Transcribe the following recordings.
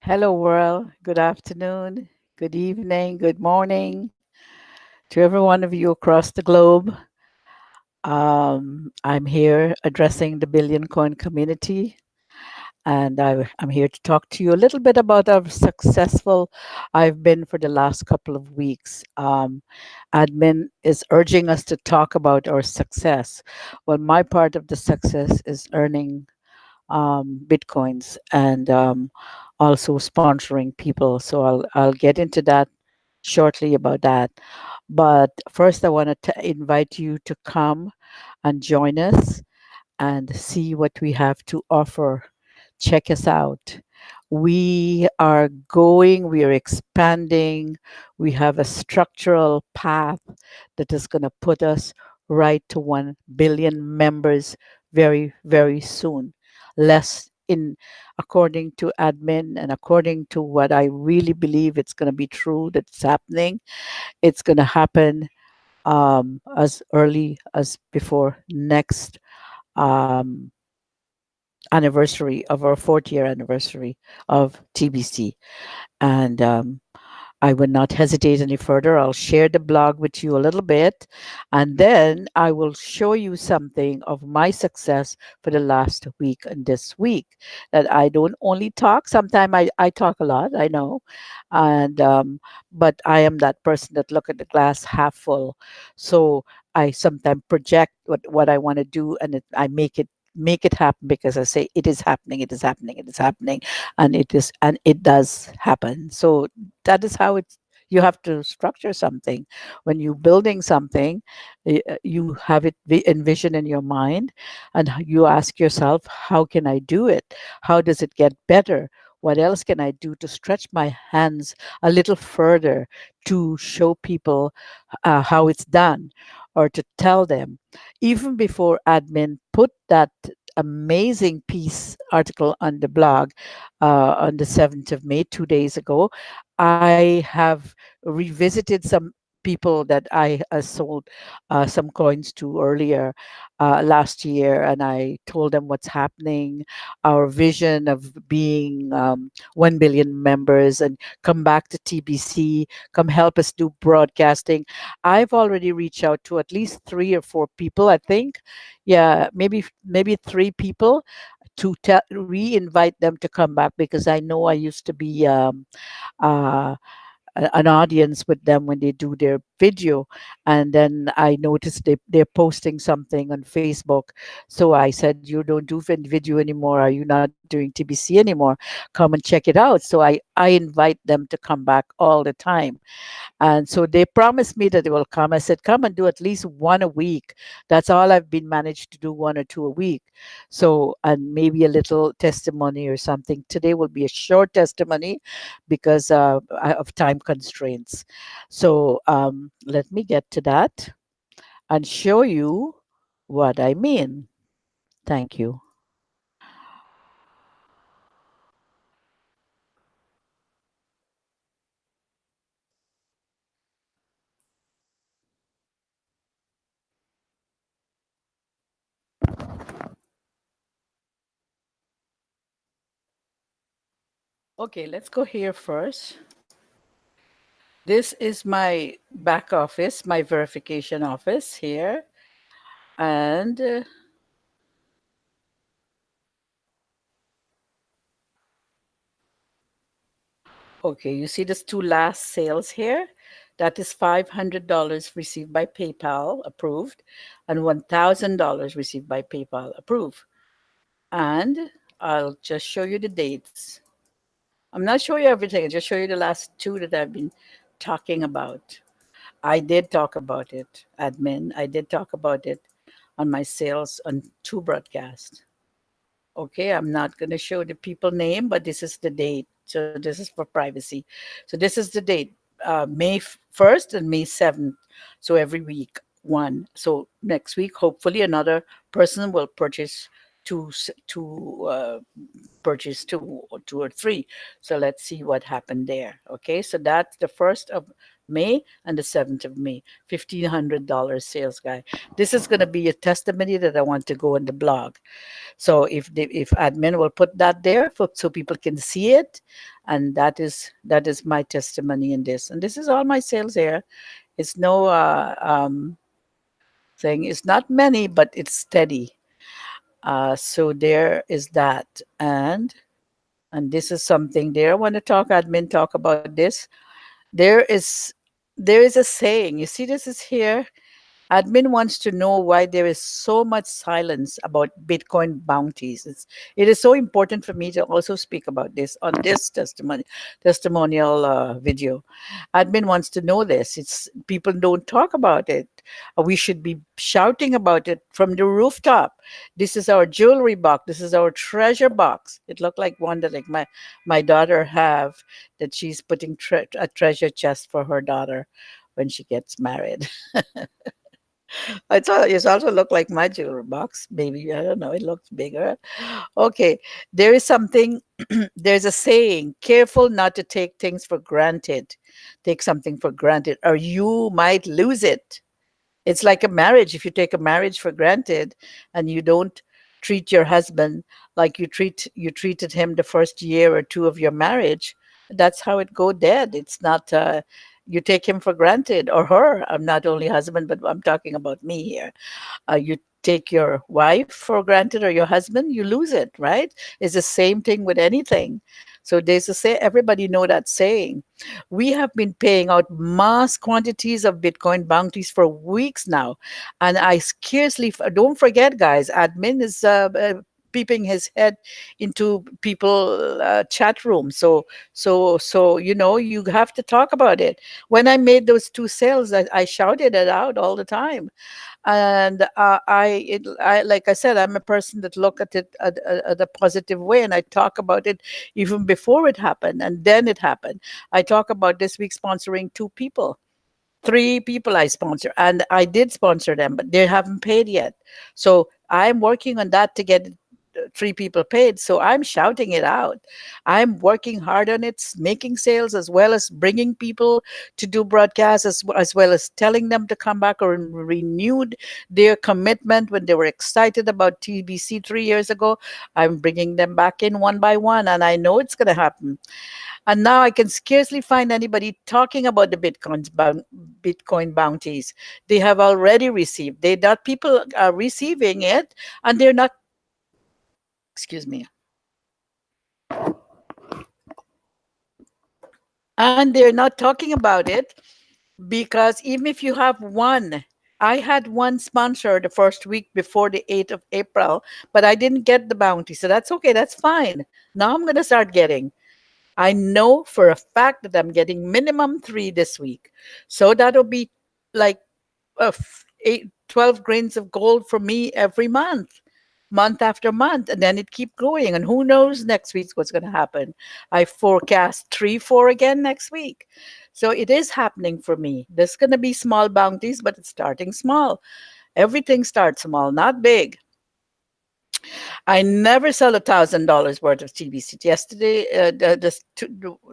Hello, world. Good afternoon, good evening, good morning to every one of you across the globe. I'm here addressing the Billion Coin community, and I'm here to talk to you a little bit about how successful I've been for the last couple of weeks. Admin is urging us to talk about our success. Well, my part of the success is earning bitcoins and also sponsoring people. So I'll get into that shortly about that. But first, I want to invite you to come and join us and see what we have to offer. Check us out. We are expanding, we have a structural path that is going to put us right to 1 billion members very, very soon. Less in according to admin and according to what I really believe it's going to be true that's happening, it's going to happen as early as before next um, anniversary of our 4th year anniversary of TBC. And I would not hesitate any further. I'll share the blog with you a little bit, and then I will show you something of my success for the last week and this week. That I don't only talk, sometimes I talk a lot, I know, and but I am that person that look at the glass half full. So I sometimes project what I want to do, and I make it happen because I say it is happening, it is happening, it is happening, and it does happen. So that is how it's you have to structure something when you're building something. You have it envision in your mind, and you ask yourself, how can I do it? How does it get better? What else can I do to stretch my hands a little further to show people how it's done, or to tell them? Even before admin put that amazing piece article on the blog on the 7th of May, 2 days ago, I have revisited some people that I sold some coins to earlier last year, and I told them what's happening, our vision of being 1 billion members, and come back to TBC, come help us do broadcasting. I've already reached out to at least 3 or 4 people, I think. Yeah, maybe 3 people to re-invite them to come back, because I know I used to be uh, an audience with them when they do their video, and then I noticed they're posting something on Facebook. So I said, you don't do video anymore, are you not doing TBC anymore? Come and check it out. So I invite them to come back all the time, and so they promised me that they will come. I said, come and do at least one a week. That's all I've been managed to do, 1 or 2 a week. So, and maybe a little testimony or something. Today will be a short testimony because of time constraints. So, let me get to that and show you what I mean. Thank you. Okay, let's go here first. This is my back office, my verification office here. And okay, you see these two last sales here? That is $500 received by PayPal approved, and $1,000 received by PayPal approved. And I'll just show you the dates. I'm not showing you everything, I'll just show you the last two that I've been talking about. I did talk about it, admin. I did talk about it on my sales on two broadcasts. Okay, I'm not going to show the people name, but this is the date. So this is for privacy. So this is the date, May 1st and May 7th. So every week, one. So next week, hopefully, another person will purchase two or three. So let's see what happened there. Okay, so that's the 1st of May and the 7th of May. $1,500 sales guy. This is going to be a testimony that I want to go on the blog. So if admin will put that there for so people can see it, and that is my testimony in this. And this is all my sales here. It's no thing. It's not many, but it's steady. So there is that, and this is something there. I want to talk admin talk about this. There is there is a saying. You see, this is here. Admin wants to know why there is so much silence about Bitcoin bounties. It is so important for me to also speak about this on this testimonial video. Admin wants to know this. It's people don't talk about it. We should be shouting about it from the rooftop. This is our jewelry box. This is our treasure box. It looked like one that like my daughter have that she's putting a treasure chest for her daughter when she gets married. It also looked like my jewelry box. Maybe I don't know. It looks bigger. Okay, there is something. There's a saying: "Careful not to take things for granted. Take something for granted, or you might lose it." It's like a marriage. If you take a marriage for granted and you don't treat your husband like you treated him the first year or two of your marriage, that's how it go dead. It's not you take him for granted or her. I'm not only husband, but I'm talking about me here. You take your wife for granted or your husband, you lose it, right? It's the same thing with anything. So there's a say, everybody know that saying. We have been paying out mass quantities of Bitcoin bounties for weeks now. And I scarcely, don't forget, guys, admin is peeping his head into people chat room. So you have to talk about it. When I made those two sales, I shouted it out all the time. And I like I said, I'm a person that look at it at a positive way, and I talk about it even before it happened, and then it happened. I talk about this week sponsoring two people, three people I sponsor, and I did sponsor them, but they haven't paid yet. So I'm working on that to get three people paid. So I'm shouting it out. I'm working hard on it, making sales as well as bringing people to do broadcasts, as well as telling them to come back or renewed their commitment when they were excited about TBC 3 years ago. I'm bringing them back in one by one, and I know it's going to happen. And now I can scarcely find anybody talking about the Bitcoin bounties. They have already received. They that people are receiving it, and they're not. Excuse me. And they're not talking about it because even if you have one, I had one sponsor the first week before the 8th of April, but I didn't get the bounty. So that's okay. That's fine. Now I'm going to start getting. I know for a fact that I'm getting minimum 3 this week. So that'll be like 12 grains of gold for me every month, month after month, and then it keep growing. And who knows next week what's going to happen? I forecast 3, 4 again next week. So it is happening for me. There's going to be small bounties, but it's starting small. Everything starts small, not big. I never sell $1,000 worth of TBC. Yesterday, the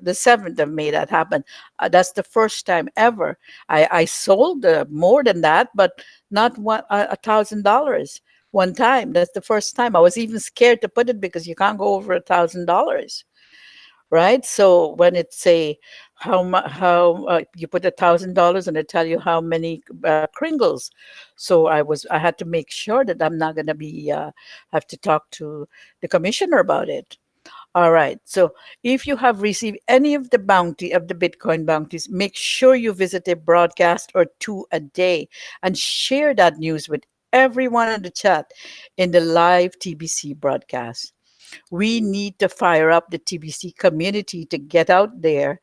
7th of May, that happened. That's the first time ever. I sold more than that, but not $1,000 one time. That's the first time. I was even scared to put it because you can't go over $1,000, right? So when it say how you put $1,000 and it tell you how many Kringles. So I had to make sure that I'm not going to be have to talk to the commissioner about it. All right. So if you have received any of the bounty of the Bitcoin bounties, make sure you visit a broadcast or two a day and share that news with everyone in the chat in the live TBC broadcast. We need to fire up the TBC community to get out there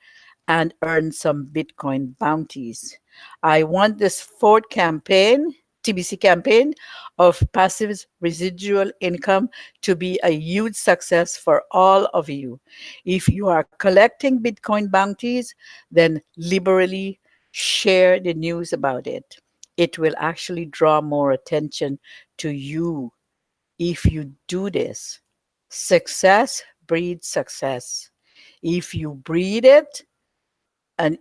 and earn some Bitcoin bounties. I want this fourth campaign, TBC campaign of passive residual income to be a huge success for all of you. If you are collecting Bitcoin bounties, then liberally share the news about it. It will actually draw more attention to you if you do this. Success breeds success. If you breed it, And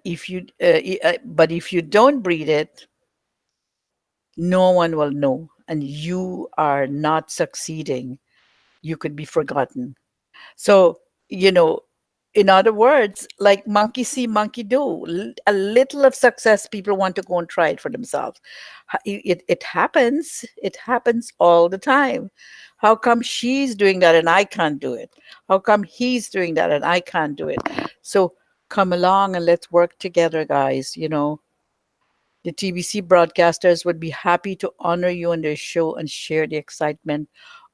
but if you don't breed it, no one will know, and you are not succeeding. You could be forgotten. So, you know, in other words, like monkey see, monkey do. A little of success, people want to go and try it for themselves. It happens. It happens all the time. How come she's doing that and I can't do it? How come he's doing that and I can't do it? So come along and let's work together, guys. The TBC broadcasters would be happy to honor you on their show and share the excitement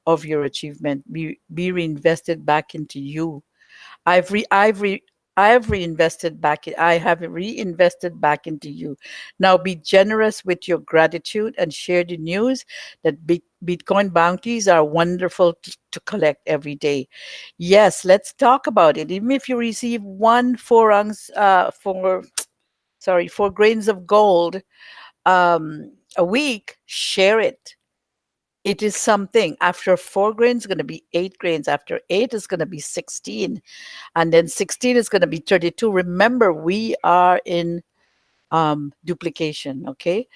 of your achievement. Be reinvested back into you. I've re I've re I've reinvested back I have reinvested back into you. Now be generous with your gratitude and share the news that Bitcoin bounties are wonderful to collect every day. Yes, let's talk about it. Even if you receive 1 4 ounce 4 grains of gold a week, share it. It is something. After 4 grains, going to be 8 grains. After eight, is going to be 16. And then 16 is going to be 32. Remember, we are in duplication. Okay.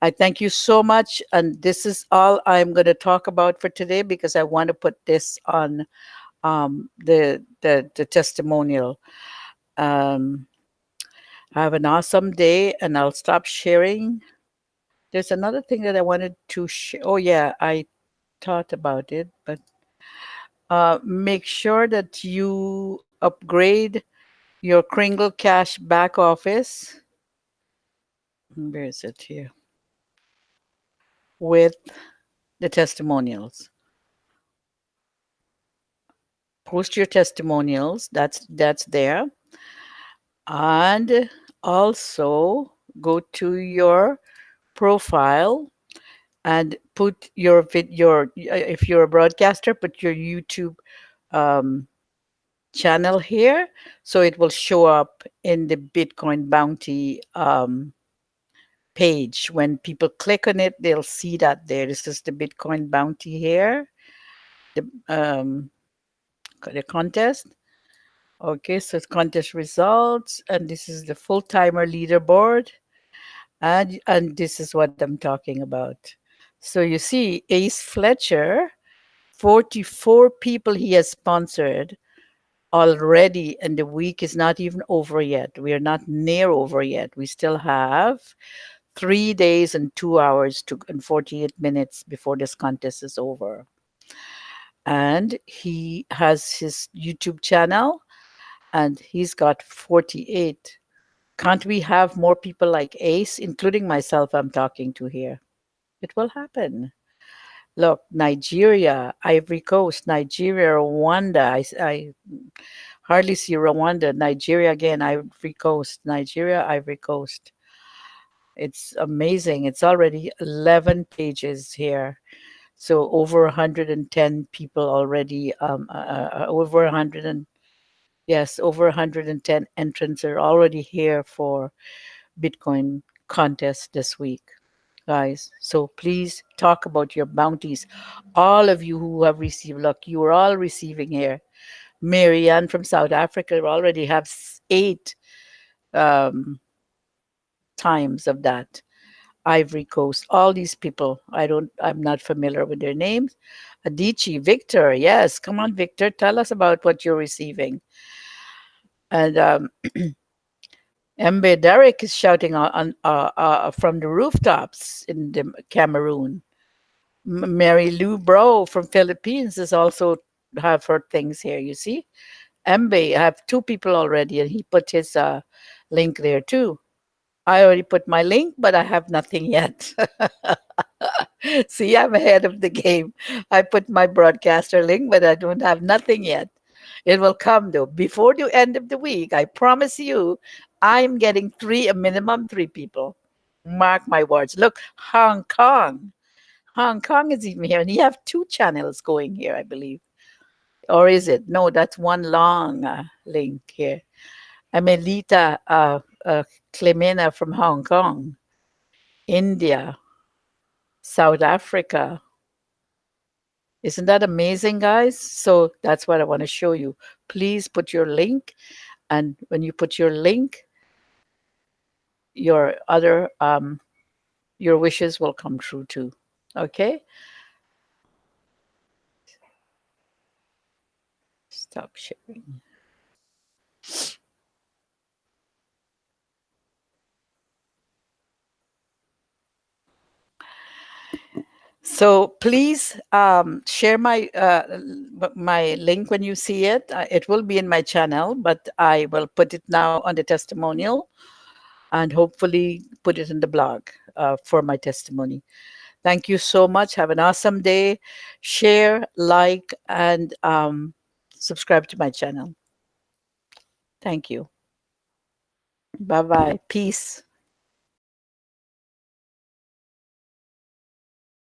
I thank you so much. And this is all I'm going to talk about for today because I want to put this on the testimonial. Um, have an awesome day, and I'll stop sharing. There's another thing that I wanted to share. Oh, yeah, I thought about it, but make sure that you upgrade your Kringle Cash back office. Where is it here? With the testimonials. Post your testimonials. That's there. And also go to your profile and put your if you're a broadcaster, put your YouTube um, channel here, so it will show up in the Bitcoin Bounty page. When people click on it, they'll see that there. This is the Bitcoin Bounty here, the the contest. Okay, so it's contest results, and this is the full timer leaderboard, and this is what I'm talking about. So you see, Ace Fletcher, 44 people he has sponsored already, and the week is not even over yet. We are not near over yet. We still have 3 days and 2 hours and 48 minutes before this contest is over. And he has his YouTube channel, and he's got 48. Can't we have more people like Ace, including myself, I'm talking to here? It will happen. Look, Nigeria, Ivory Coast, Nigeria, Rwanda. I hardly see Rwanda. Nigeria again, Ivory Coast, Nigeria, Ivory Coast. It's amazing. It's already 11 pages here. So over 110 people already, over 100 and yes, over 110 entrants are already here for Bitcoin contest this week, guys. So please talk about your bounties. All of you who have received, look, you are all receiving here. Marianne from South Africa already have 8 um, times of that. Ivory Coast, all these people. I'm not familiar with their names. Adichie, Victor, yes, come on, Victor, tell us about what you're receiving. And Mbe Derek is shouting from the rooftops in the Cameroon. Mary Lou Bro from Philippines is also have her things here. You see, Mbe, I have 2 people already, and he put his link there too. I already put my link, but I have nothing yet. See, I'm ahead of the game. I put my broadcaster link, but I don't have nothing yet. It will come though. Before the end of the week, I promise you, I'm getting a minimum 3 people. Mark my words. Look, Hong Kong. Hong Kong is even here, and you have 2 channels going here, I believe. Or is it? No, that's one long link here. Amelita Clemena from Hong Kong, India, South Africa. Isn't that amazing, guys? So that's what I want to show you. Please put your link. And when you put your link, your other your wishes will come true too. Okay? Stop sharing. So please share my link when you see it. It will be in my channel, but I will put it now on the testimonial and hopefully put it in the blog for my testimony. Thank you so much. Have an awesome day. Share, like, and subscribe to my channel. Thank you. Bye bye. Peace.